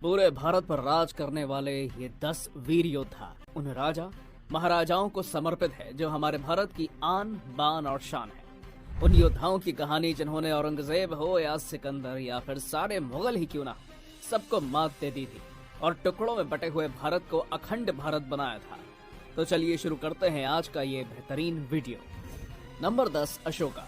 पूरे भारत पर राज करने वाले ये 10 वीर योद्धा उन राजा महाराजाओं को समर्पित है जो हमारे भारत की आन बान और शान है। उन योद्धाओं की कहानी जिन्होंने औरंगजेब हो या सिकंदर या फिर सारे मुगल ही क्यों ना हो, सबको मात दे दी थी और टुकड़ों में बटे हुए भारत को अखंड भारत बनाया था। तो चलिए शुरू करते हैं आज का ये बेहतरीन वीडियो। नंबर 10, अशोका।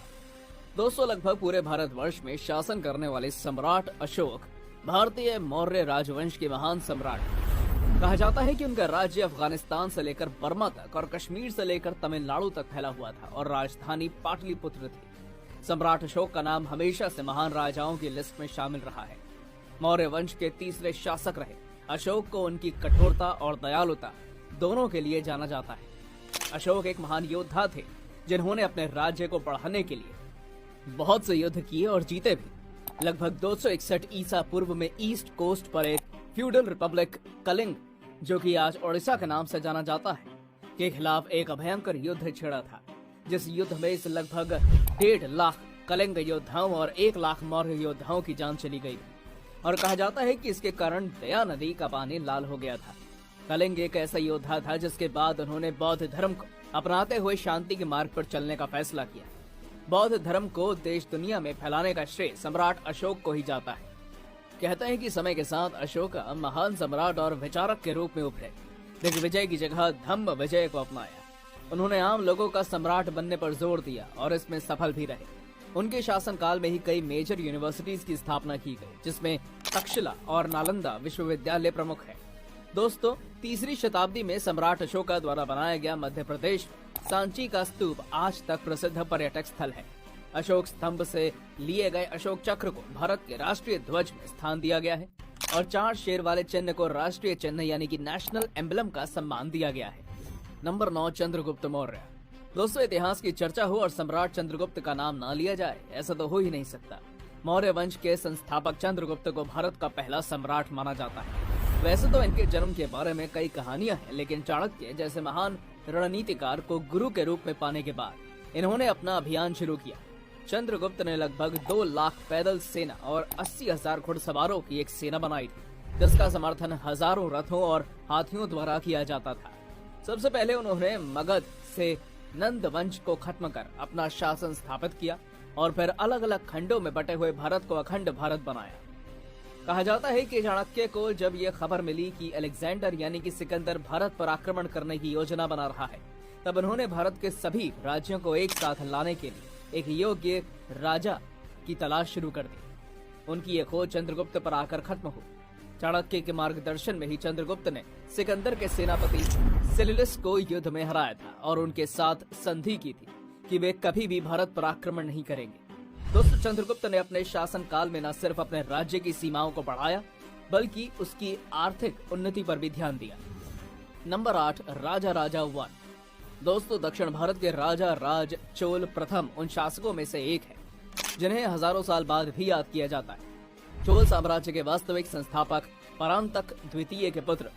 दोस्तों, लगभग पूरे भारतवर्ष में शासन करने वाले सम्राट अशोक भारतीय मौर्य राजवंश के महान सम्राट हैं। कहा जाता है कि उनका राज्य अफगानिस्तान से लेकर बर्मा तक और कश्मीर से लेकर तमिलनाडु तक फैला हुआ था और राजधानी पाटलिपुत्र थी। सम्राट अशोक का नाम हमेशा से महान राजाओं की लिस्ट में शामिल रहा है। मौर्य वंश के तीसरे शासक रहे अशोक को उनकी कठोरता और दयालुता दोनों के लिए जाना जाता है। अशोक एक महान योद्धा थे जिन्होंने अपने राज्य को बढ़ाने के लिए बहुत से युद्ध किए और जीते भी। लगभग 261 ईसा पूर्व में ईस्ट कोस्ट पर एक फ्यूडल रिपब्लिक कलिंग, जो कि आज ओडिशा के नाम से जाना जाता है, के खिलाफ एक भयंकर युद्ध छिड़ा था। जिस युद्ध में इस लगभग 1.5 लाख कलिंग योद्धाओं और 1 लाख मौर्य योद्धाओं की जान चली गई और कहा जाता है कि इसके कारण दया नदी का पानी लाल हो गया था। कलिंग एक ऐसा योद्धा था जिसके बाद उन्होंने बौद्ध धर्म को अपनाते हुए शांति के मार्ग पर चलने का फैसला किया। बौद्ध धर्म को देश दुनिया में फैलाने का श्रेय सम्राट अशोक को ही जाता है। कहते हैं कि समय के साथ अशोक महान सम्राट और विचारक के रूप में उभरे। दिग्विजय की जगह धम्म विजय को अपनाया। उन्होंने आम लोगों का सम्राट बनने पर जोर दिया और इसमें सफल भी रहे। उनके शासनकाल में ही कई मेजर यूनिवर्सिटीज की स्थापना की गई, जिसमें तक्षशिला और नालंदा विश्वविद्यालय प्रमुख है। दोस्तों, 3री शताब्दी में सम्राट अशोका द्वारा बनाया गया मध्य प्रदेश सांची का स्तूप आज तक प्रसिद्ध पर्यटक स्थल है। अशोक स्तंभ से लिए गए अशोक चक्र को भारत के राष्ट्रीय ध्वज में स्थान दिया गया है और 4 शेर वाले चिन्ह को राष्ट्रीय चिन्ह यानी कि नेशनल एम्बलम का सम्मान दिया गया है। नंबर 9, चंद्रगुप्त मौर्य। दोस्तों, इतिहास की चर्चा हो और सम्राट चंद्रगुप्त का नाम ना लिया जाए, ऐसा तो हो ही नहीं सकता। मौर्य वंश के संस्थापक चंद्रगुप्त को भारत का पहला सम्राट माना जाता है। वैसे तो इनके जन्म के बारे में कई कहानियां हैं, लेकिन चाणक्य जैसे महान रणनीतिकार को गुरु के रूप में पाने के बाद इन्होंने अपना अभियान शुरू किया। चंद्रगुप्त ने लगभग 2 लाख पैदल सेना और 80,000 घुड़सवारों की एक सेना बनाई थी, जिसका समर्थन हजारों रथों और हाथियों द्वारा किया जाता था। सबसे पहले उन्होंने मगध से नंद वंश को खत्म कर अपना शासन स्थापित किया और फिर अलग अलग खंडों में बटे हुए भारत को अखंड भारत बनाया। कहा जाता है कि चाणक्य को जब यह खबर मिली कि अलेक्जेंडर यानी कि सिकंदर भारत पर आक्रमण करने की योजना बना रहा है, तब उन्होंने भारत के सभी राज्यों को एक साथ लाने के लिए एक योग्य राजा की तलाश शुरू कर दी। उनकी ये खोज चंद्रगुप्त पर आकर खत्म हुई। चाणक्य के मार्गदर्शन में ही चंद्रगुप्त ने सिकंदर के सेनापति सेल्युलस को युद्ध में हराया था और उनके साथ संधि की थी कि वे कभी भी भारत पर आक्रमण नहीं करेंगे। दोस्तों, चंद्रगुप्त ने अपने शासन काल में न सिर्फ अपने राज्य की सीमाओं को बढ़ाया, बल्कि उसकी आर्थिक उन्नति पर भी ध्यान दिया। नंबर 8, राजा राजा 1। दोस्तों, दक्षिण भारत के राजा राज चोल प्रथम उन शासकों में से एक है जिन्हें हजारों साल बाद भी याद किया जाता है। चोल साम्राज्य के वास्तविक संस्थापक परांतक द्वितीय के पुत्र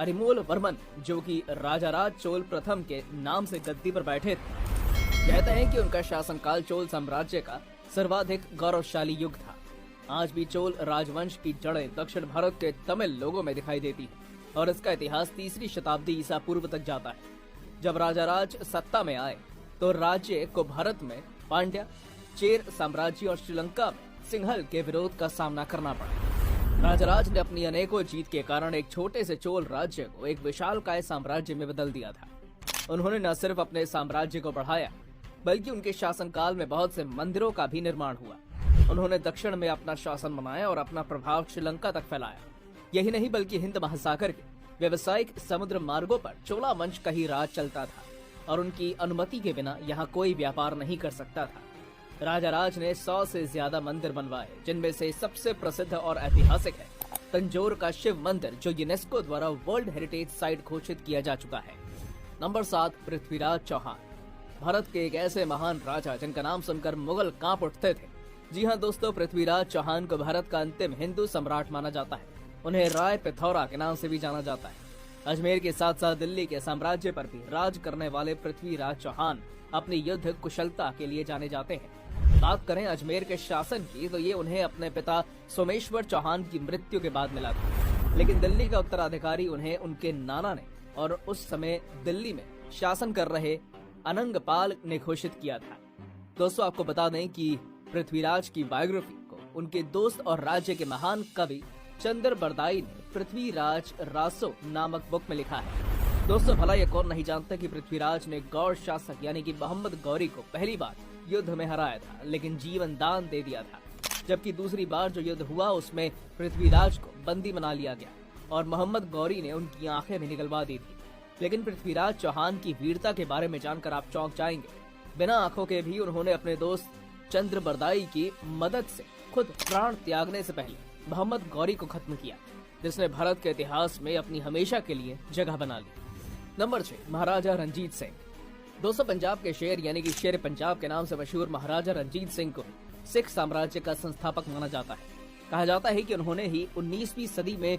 अरिमोल वर्मन, जो कि राजा राज चोल प्रथम के नाम से गद्दी पर बैठे थे, कहते हैं कि उनका शासनकाल चोल साम्राज्य का सर्वाधिक गौरवशाली युग था। आज भी चोल राजवंश की जड़ें दक्षिण भारत के तमिल लोगों में दिखाई देती है और इसका इतिहास 3री शताब्दी ईसा पूर्व तक जाता है। जब राजा राज सत्ता में आए तो राज्य को भारत में पांड्या, चेर साम्राज्य और श्रीलंका में सिंहल के विरोध का सामना करना पड़ा। राजराज ने अपनी अनेकों जीत के कारण एक छोटे से चोल राज्य को एक विशालकाय साम्राज्य में बदल दिया था। उन्होंने न सिर्फ अपने साम्राज्य को बढ़ाया, बल्कि उनके शासनकाल में बहुत से मंदिरों का भी निर्माण हुआ। उन्होंने दक्षिण में अपना शासन बनाया और अपना प्रभाव श्रीलंका तक फैलाया। यही नहीं, बल्कि हिंद महासागर के व्यवसायिक समुद्र मार्गों पर चोला वंश का ही राज चलता था और उनकी अनुमति के बिना यहाँ कोई व्यापार नहीं कर सकता था। राजा राज ने 100 से ज्यादा मंदिर बनवाए, जिनमें से सबसे प्रसिद्ध और ऐतिहासिक है तंजौर का शिव मंदिर, जो यूनेस्को द्वारा वर्ल्ड हेरिटेज साइट घोषित किया जा चुका है। नंबर 7, पृथ्वीराज चौहान। भारत के एक ऐसे महान राजा जिनका नाम सुनकर मुगल कांप उठते थे। जी हाँ दोस्तों, पृथ्वीराज चौहान को भारत का अंतिम हिंदू सम्राट माना जाता है। उन्हें राय पिथौरा के नाम से भी जाना जाता है। अजमेर के साथ साथ दिल्ली के साम्राज्य पर भी राज करने वाले पृथ्वीराज चौहान अपनी युद्ध कुशलता के लिए जाने जाते हैं। बात करें अजमेर के शासन की, तो ये उन्हें अपने पिता सोमेश्वर चौहान की मृत्यु के बाद मिला था। लेकिन दिल्ली का उत्तराधिकारी उन्हें उनके नाना ने और उस समय दिल्ली में शासन कर रहे अनंगपाल ने घोषित किया था। दोस्तों, आपको बता दें कि पृथ्वीराज की बायोग्राफी को उनके दोस्त और राज्य के महान कवि चंद्र बरदाई ने पृथ्वीराज रासो नामक बुक में लिखा है। दोस्तों, भला ये कौन नहीं जानता कि पृथ्वीराज ने गौड़ शासक यानी कि मोहम्मद गौरी को पहली बार युद्ध में हराया था, लेकिन जीवन दान दे दिया था। जबकि दूसरी बार जो युद्ध हुआ उसमें पृथ्वीराज को बंदी बना लिया गया और मोहम्मद गौरी ने उनकी आंखें भी निकलवा दी थी। लेकिन पृथ्वीराज चौहान की वीरता के बारे में जानकर आप चौंक जाएंगे। बिना आंखों के भी उन्होंने अपने दोस्त चंद्र बरदाई की मदद से खुद प्राण त्यागने से पहले मोहम्मद गौरी को खत्म किया, जिसने भारत के इतिहास में अपनी हमेशा के लिए जगह बना ली। नंबर 6, महाराजा रंजीत सिंह। दोस्तों, पंजाब के शेर यानी कि शेर पंजाब के नाम से मशहूर महाराजा रंजीत सिंह को सिख साम्राज्य का संस्थापक माना जाता है। कहा जाता है कि उन्होंने ही 19वीं सदी में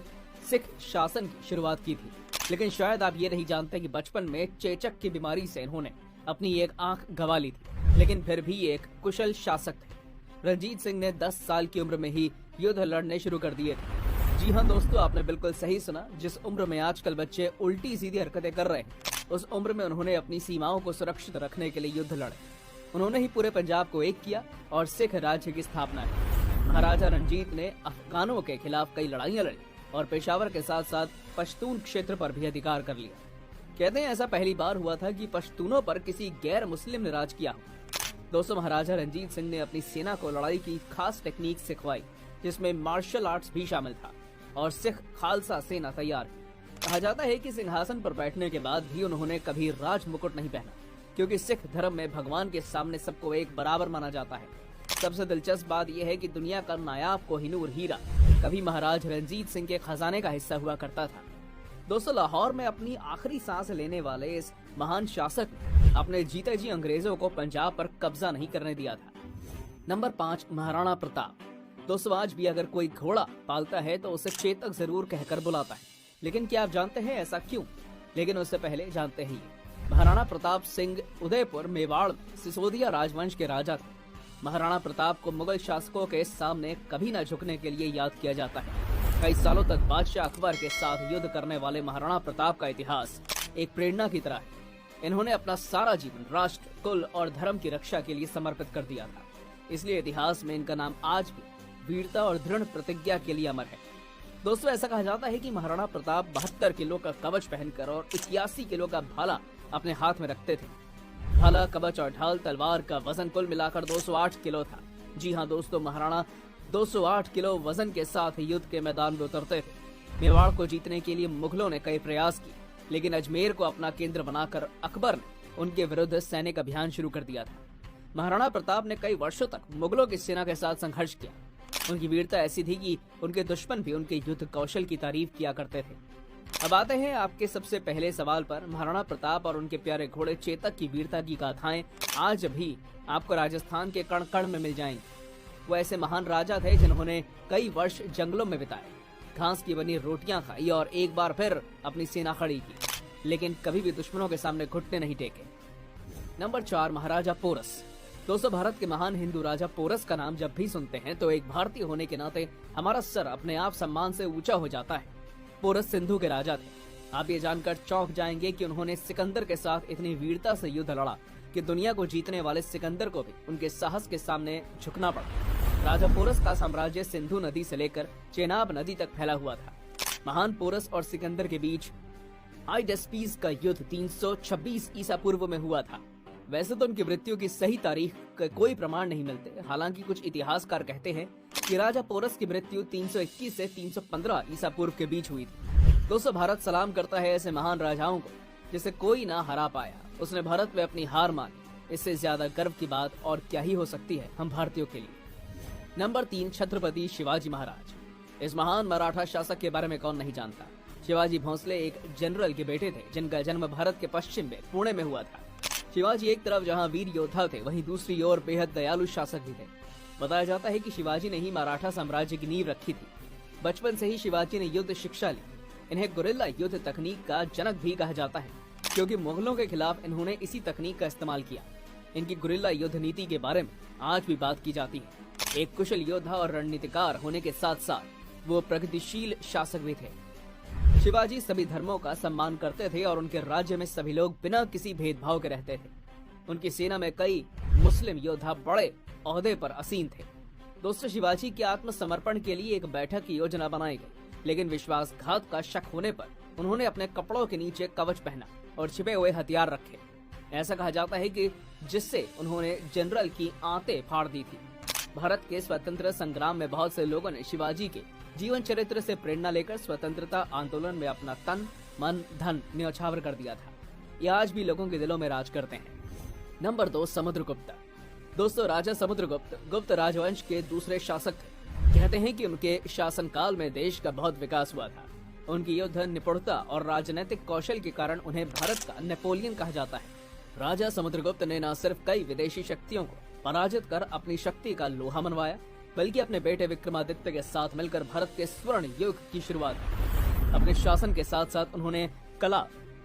सिख शासन की शुरुआत की थी। लेकिन शायद आप ये नहीं जानते कि बचपन में चेचक की बीमारी से इन्होंने अपनी एक आंख गंवा ली थी, लेकिन फिर भी एक कुशल शासक थे। रंजीत सिंह ने 10 साल की उम्र में ही युद्ध लड़ने शुरू कर दिए थे। जी हाँ दोस्तों, आपने बिल्कुल सही सुना। जिस उम्र में आजकल बच्चे उल्टी सीधी हरकतें कर रहे हैं, उस उम्र में उन्होंने अपनी सीमाओं को सुरक्षित रखने के लिए युद्ध लड़े। उन्होंने ही पूरे पंजाब को एक किया और सिख राज्य की स्थापना की। महाराजा रंजीत ने अफगानों के खिलाफ कई लड़ाइयाँ लड़ी और पेशावर के साथ साथ पश्तून क्षेत्र पर भी अधिकार कर लिया। कहते हैं ऐसा पहली बार हुआ था कि पश्तूनों पर किसी गैर मुस्लिम ने राज किया हो। दोस्तों, महाराजा रंजीत सिंह ने अपनी सेना को लड़ाई की खास टेक्निक सिखवाई, जिसमें मार्शल आर्ट्स भी शामिल था और सिख खालसा सेना तैयार की। कहा जाता है कि सिंहासन पर बैठने के बाद भी उन्होंने कभी राज मुकुट नहीं पहना, क्योंकि सिख धर्म में भगवान के सामने सबको एक बराबर माना जाता है। सबसे दिलचस्प बात यह है कि दुनिया का नायाब कोहिनूर हीरा कभी महाराज रंजीत सिंह के खजाने का हिस्सा हुआ करता था। दोस्तों, लाहौर में अपनी आखिरी सांस लेने वाले इस महान शासक ने अपने जीते जी अंग्रेजों को पंजाब पर कब्जा नहीं करने दिया था। नंबर 5, महाराणा प्रताप। दोस्तों, आज भी अगर कोई घोड़ा पालता है तो उसे चेतक जरूर कहकर बुलाता है, लेकिन क्या आप जानते हैं ऐसा क्यों? लेकिन उससे पहले जानते हैं ये। महाराणा प्रताप सिंह उदयपुर मेवाड़ सिसोदिया राजवंश के राजा थे। महाराणा प्रताप को मुगल शासकों के सामने कभी न झुकने के लिए याद किया जाता है। कई सालों तक बादशाह अकबर के साथ युद्ध करने वाले महाराणा प्रताप का इतिहास एक प्रेरणा की तरह है। इन्होंने अपना सारा जीवन राष्ट्र, कुल और धर्म की रक्षा के लिए समर्पित कर दिया था। इसलिए इतिहास में इनका नाम आज भी वीरता और दृढ़ प्रतिज्ञा के लिए अमर है। दोस्तों, ऐसा कहा जाता है कि महाराणा प्रताप 72 किलो का कवच पहनकर और 81 किलो का भाला अपने हाथ में रखते थे। भाला, कवच और ढाल तलवार का वजन कुल मिलाकर 208 किलो था। जी हाँ दोस्तों, महाराणा 208 किलो वजन के साथ युद्ध के मैदान में उतरते थे। मेवाड़ को जीतने के लिए मुगलों ने कई प्रयास किए, लेकिन अजमेर को अपना केंद्र बनाकर अकबर ने उनके विरुद्ध सैनिक अभियान शुरू कर दिया था। महाराणा प्रताप ने कई वर्षों तक मुगलों की सेना के साथ संघर्ष किया। उनकी वीरता ऐसी थी कि उनके दुश्मन भी उनके युद्ध कौशल की तारीफ किया करते थे। अब आते हैं आपके सबसे पहले सवाल पर। महाराणा प्रताप और उनके प्यारे घोड़े चेतक की वीरता की गाथाएं आज भी आपको राजस्थान के कण कण में मिल जाएंगी। वो ऐसे महान राजा थे जिन्होंने कई वर्ष जंगलों में बिताए, घास की बनी रोटियां खाई और एक बार फिर अपनी सेना खड़ी की, लेकिन कभी भी दुश्मनों के सामने घुटने नहीं टेके। नंबर 4, महाराजा पोरस। दोस्तों, भारत के महान हिंदू राजा पोरस का नाम जब भी सुनते हैं तो एक भारतीय होने के नाते हमारा सर अपने आप सम्मान से ऊंचा हो जाता है। पोरस सिंधु के राजा थे। आप ये जानकर चौंक जाएंगे कि उन्होंने सिकंदर के साथ इतनी वीरता से युद्ध लड़ा कि दुनिया को जीतने वाले सिकंदर को भी उनके साहस के सामने झुकना पड़ा। राजा पोरस का साम्राज्य सिंधु नदी से लेकर चेनाब नदी तक फैला हुआ था। महान पोरस और सिकंदर के बीच हाइडेस्पीस का युद्ध 326 ईसा पूर्व में हुआ था। वैसे तो उनकी मृत्यु की सही तारीख का कोई प्रमाण नहीं मिलते। हालांकि कुछ इतिहासकार कहते हैं कि राजा पोरस की मृत्यु 321 से 315 ईसा पूर्व के बीच हुई थी। दोस्तों, भारत सलाम करता है ऐसे महान राजाओं को जिसे कोई ना हरा पाया। उसने भारत में अपनी हार मानी। इससे ज्यादा गर्व की बात और क्या ही हो सकती है हम भारतीयों के लिए। नंबर 3, छत्रपति शिवाजी महाराज। इस महान मराठा शासक के बारे में कौन नहीं जानता। शिवाजी भोंसले एक जनरल के बेटे थे जिनका जन्म भारत के पश्चिम में पुणे में हुआ था। शिवाजी एक तरफ जहां वीर योद्धा थे, वहीं दूसरी ओर बेहद दयालु शासक भी थे। बताया जाता है कि शिवाजी ने ही मराठा साम्राज्य की नींव रखी थी। बचपन से ही शिवाजी ने युद्ध शिक्षा ली। इन्हें गुरिल्ला युद्ध तकनीक का जनक भी कहा जाता है, क्योंकि मुगलों के खिलाफ इन्होंने इसी तकनीक का इस्तेमाल किया। इनकी गुरिल्ला युद्ध नीति के बारे में आज भी बात की जाती है। एक कुशल योद्धा और रणनीतिकार होने के साथ साथ वो प्रगतिशील शासक भी थे। शिवाजी सभी धर्मों का सम्मान करते थे और उनके राज्य में सभी लोग बिना किसी भेदभाव के रहते थे। उनकी सेना में कई मुस्लिम योद्धा बड़े ओहदे पर आसीन थे। दोस्तों, शिवाजी के आत्मसमर्पण के लिए एक बैठक की योजना बनाई गई, लेकिन विश्वासघात का शक होने पर उन्होंने अपने कपड़ों के नीचे कवच पहना और छिपे हुए हथियार रखे। ऐसा कहा जाता है कि जिससे उन्होंने जनरल की आंतें फाड़ दी थी। भारत के स्वतंत्र संग्राम में बहुत से लोगों ने शिवाजी के जीवन चरित्र से प्रेरणा लेकर स्वतंत्रता आंदोलन में अपना तन, मन, धन न्यौछावर कर दिया था। ये आज भी लोगों के दिलों में राज करते हैं। नंबर 2, समुद्रगुप्त। दोस्तों, राजा समुद्रगुप्त गुप्त राजवंश के दूसरे शासक थे। कहते हैं कि उनके शासनकाल में देश का बहुत विकास हुआ था। उनकी युद्ध निपुणता और राजनीतिक कौशल के कारण उन्हें भारत का नेपोलियन कहा जाता है। राजा समुद्रगुप्त ने न सिर्फ कई विदेशी शक्तियों को पराजित कर अपनी शक्ति का लोहा मनवाया, बल्कि अपने बेटे विक्रमादित्य के साथ मिलकर भारत के स्वर्ण युग की शुरुआत की। अपने शासन के साथ साथ उन्होंने कला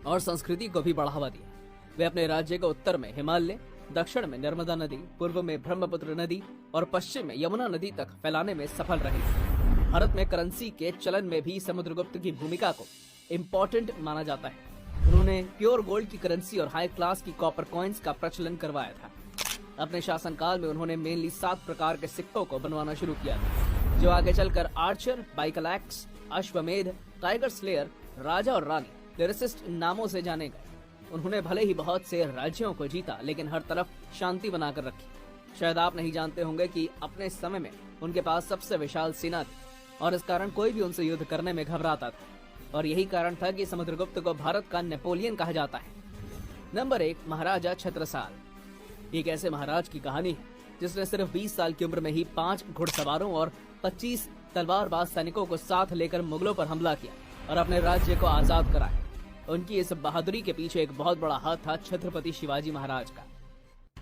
और संस्कृति को भी बढ़ावा दिया। वे अपने राज्य को उत्तर में हिमालय, दक्षिण में नर्मदा नदी, पूर्व में ब्रह्मपुत्र नदी और पश्चिम में यमुना नदी तक फैलाने में सफल रहे। भारत में करेंसी के चलन में भी समुद्रगुप्त की भूमिका को इम्पोर्टेंट माना जाता है। उन्होंने प्योर गोल्ड की करेंसी और हाई क्लास की कॉपर कॉइन्स का प्रचलन करवाया था। अपने शासनकाल में उन्होंने मेनली 7 प्रकार के सिक्कों को बनवाना शुरू किया था, जो आगे चलकर आर्चर, बाइकलैक्स, अश्वमेध, टाइगर स्लेयर, राजा और रानी, लिरिसिस्ट नामों से जाने गए। उन्होंने भले ही बहुत से राज्यों को जीता, लेकिन हर तरफ शांति बनाकर रखी। शायद आप नहीं जानते होंगे कि अपने समय में उनके पास सबसे विशाल सेना थी और इस कारण कोई भी उनसे युद्ध करने में घबराता था, और यही कारण था कि समुद्रगुप्त को भारत का नेपोलियन कहा जाता है। नंबर 1, महाराजा छत्रसाल। एक ऐसे महाराज की कहानी है जिसने सिर्फ 20 साल की उम्र में ही 5 घुड़सवारों और 25 तलवारबाज सैनिकों को साथ लेकर मुगलों पर हमला किया और अपने राज्य को आजाद कराया। उनकी इस बहादुरी के पीछे एक बहुत बड़ा हाथ था छत्रपति शिवाजी महाराज का।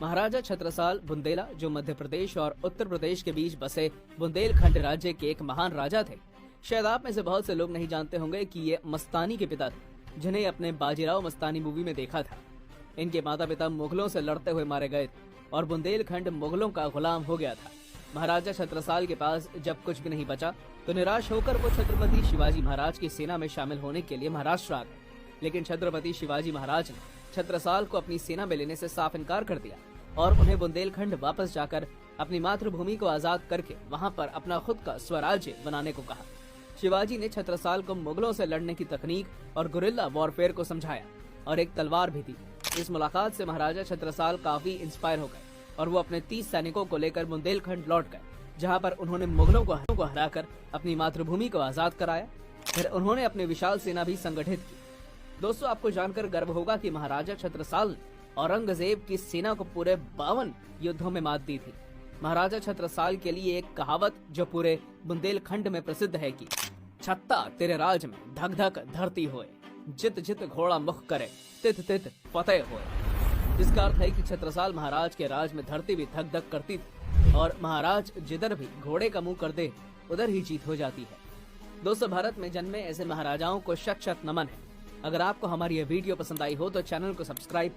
महाराजा छत्रसाल बुंदेला, जो मध्य प्रदेश और उत्तर प्रदेश के बीच बसे बुंदेलखंड राज्य के एक महान राजा थे। शायद आप में से बहुत से लोग नहीं जानते होंगे कि ये मस्तानी के पिता थे, जिन्हें अपने बाजीराव मस्तानी मूवी में देखा था। इनके माता पिता मुगलों से लड़ते हुए मारे गए थे और बुंदेलखंड मुगलों का गुलाम हो गया था। महाराजा छत्रसाल के पास जब कुछ भी नहीं बचा तो निराश होकर वो छत्रपति शिवाजी महाराज की सेना में शामिल होने के लिए महाराष्ट्र आ गए। लेकिन छत्रपति शिवाजी महाराज ने छत्रसाल को अपनी सेना में लेने से साफ इनकार कर दिया और उन्हें बुंदेलखंड वापस जाकर अपनी मातृभूमि को आजाद करके वहां पर अपना खुद का स्वराज्य बनाने को कहा। शिवाजी ने छत्रसाल को मुगलों से लड़ने की तकनीक और गुरिल्ला वॉरफेयर को समझाया और एक तलवार भी दी। इस मुलाकात से महाराजा छत्रसाल काफी इंस्पायर हो गए और वो अपने 30 सैनिकों को लेकर बुंदेलखंड लौट गए, जहाँ पर उन्होंने मुगलों को हराकर अपनी मातृभूमि को आजाद कराया। फिर उन्होंने अपनी विशाल सेना भी संगठित की। दोस्तों, आपको जानकर गर्व होगा कि महाराजा छत्रसाल ने औरंगजेब की सेना को पूरे 52 युद्धों में मात दी थी। महाराजा छत्रसाल के लिए एक कहावत जो पूरे बुंदेलखंड में प्रसिद्ध है कि छत्ता तेरे राज में धक धक धरती होए, जित जित घोड़ा मुख करे, तित तित फतेह होए। जिसका अर्थ है कि छत्रसाल महाराज के राज में धरती भी धक धक करती थी और महाराज जिधर भी घोड़े का मुंह कर दे उधर ही जीत हो जाती है। दोस्तों, भारत में जन्मे ऐसे महाराजाओं को शत शत नमन है। अगर आपको हमारी यह वीडियो पसंद आई हो तो चैनल को सब्सक्राइब